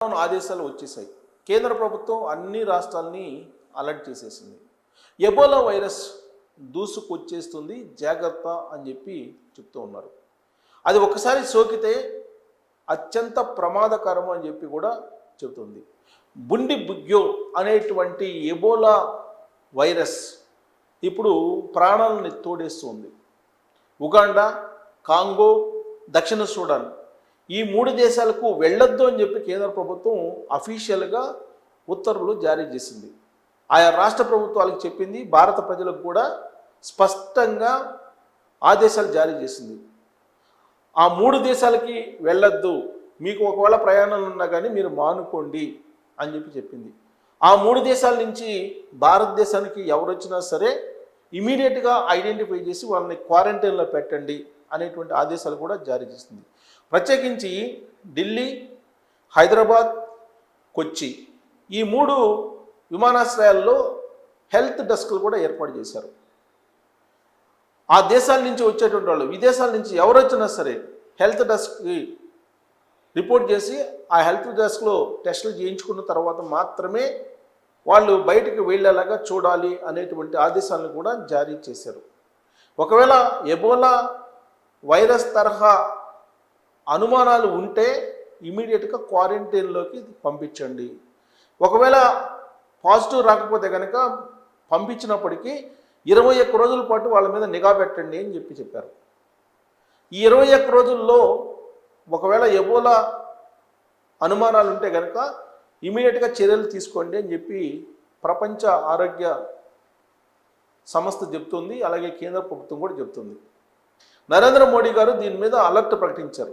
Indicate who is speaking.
Speaker 1: ఆదేశాలు వచ్చేసాయి. కేంద్ర ప్రభుత్వం అన్ని రాష్ట్రాలని అలర్ట్ చేసేసింది. ఎబోలా వైరస్ దూసుకొచ్చేస్తుంది, జాగ్రత్త అని చెప్పి చెప్తూ ఉన్నారు. అది ఒకసారి సోకితే అత్యంత ప్రమాదకరం అని చెప్పి కూడా చెబుతుంది. బుండి బుగ్యో అనేటువంటి ఎబోలా వైరస్ ఇప్పుడు ప్రాణాలను తోడేస్తుంది. ఉగాండా, కాంగో, దక్షిణ సూడాన్ ఈ 3 దేశాలకు వెళ్ళొద్దు అని చెప్పి కేంద్ర ప్రభుత్వం అఫీషియల్గా ఉత్తర్వులు జారీ చేసింది. ఆయా రాష్ట్ర ప్రభుత్వాలకు చెప్పింది, భారత ప్రజలకు కూడా స్పష్టంగా ఆదేశాలు జారీ చేసింది. ఆ 3 దేశాలకి వెళ్ళొద్దు, మీకు ఒకవేళ ప్రయాణాలు ఉన్నా కానీ మీరు మానుకోండి అని చెప్పి చెప్పింది. ఆ 3 దేశాల నుంచి భారతదేశానికి ఎవరు వచ్చినా సరే ఇమీడియట్గా ఐడెంటిఫై చేసి వాళ్ళని క్వారంటైన్లో పెట్టండి అనేటువంటి ఆదేశాలు కూడా జారీ చేసింది. ప్రత్యేకించి ఢిల్లీ, హైదరాబాద్, కొచ్చి ఈ 3 విమానాశ్రయాల్లో హెల్త్ డెస్క్లు కూడా ఏర్పాటు చేశారు. ఆ దేశాల నుంచి వచ్చేటువంటి వాళ్ళు, విదేశాల నుంచి ఎవరు వచ్చినా సరే హెల్త్ డెస్క్కి రిపోర్ట్ చేసి ఆ హెల్త్ డెస్క్లో టెస్టులు చేయించుకున్న తర్వాత మాత్రమే వాళ్ళు బయటికి వెళ్ళేలాగా చూడాలి అనేటువంటి ఆదేశాలను కూడా జారీ చేశారు. ఒకవేళ ఎబోలా వైరస్ తరహా అనుమానాలు ఉంటే ఇమీడియట్గా క్వారంటైన్లోకి పంపించండి. ఒకవేళ పాజిటివ్ రాకపోతే కనుక పంపించినప్పటికీ 21 రోజుల పాటు వాళ్ళ మీద నిఘా పెట్టండి అని చెప్పారు. ఈ 21 రోజుల్లో ఒకవేళ ఎబోలా అనుమానాలు ఉంటే కనుక ఇమీడియట్గా చర్యలు తీసుకోండి అని చెప్పి ప్రపంచ ఆరోగ్య సంస్థ చెప్తుంది. అలాగే కేంద్ర ప్రభుత్వం కూడా చెప్తుంది. నరేంద్ర మోడీ గారు దీని మీద అలర్ట్ ప్రకటించారు.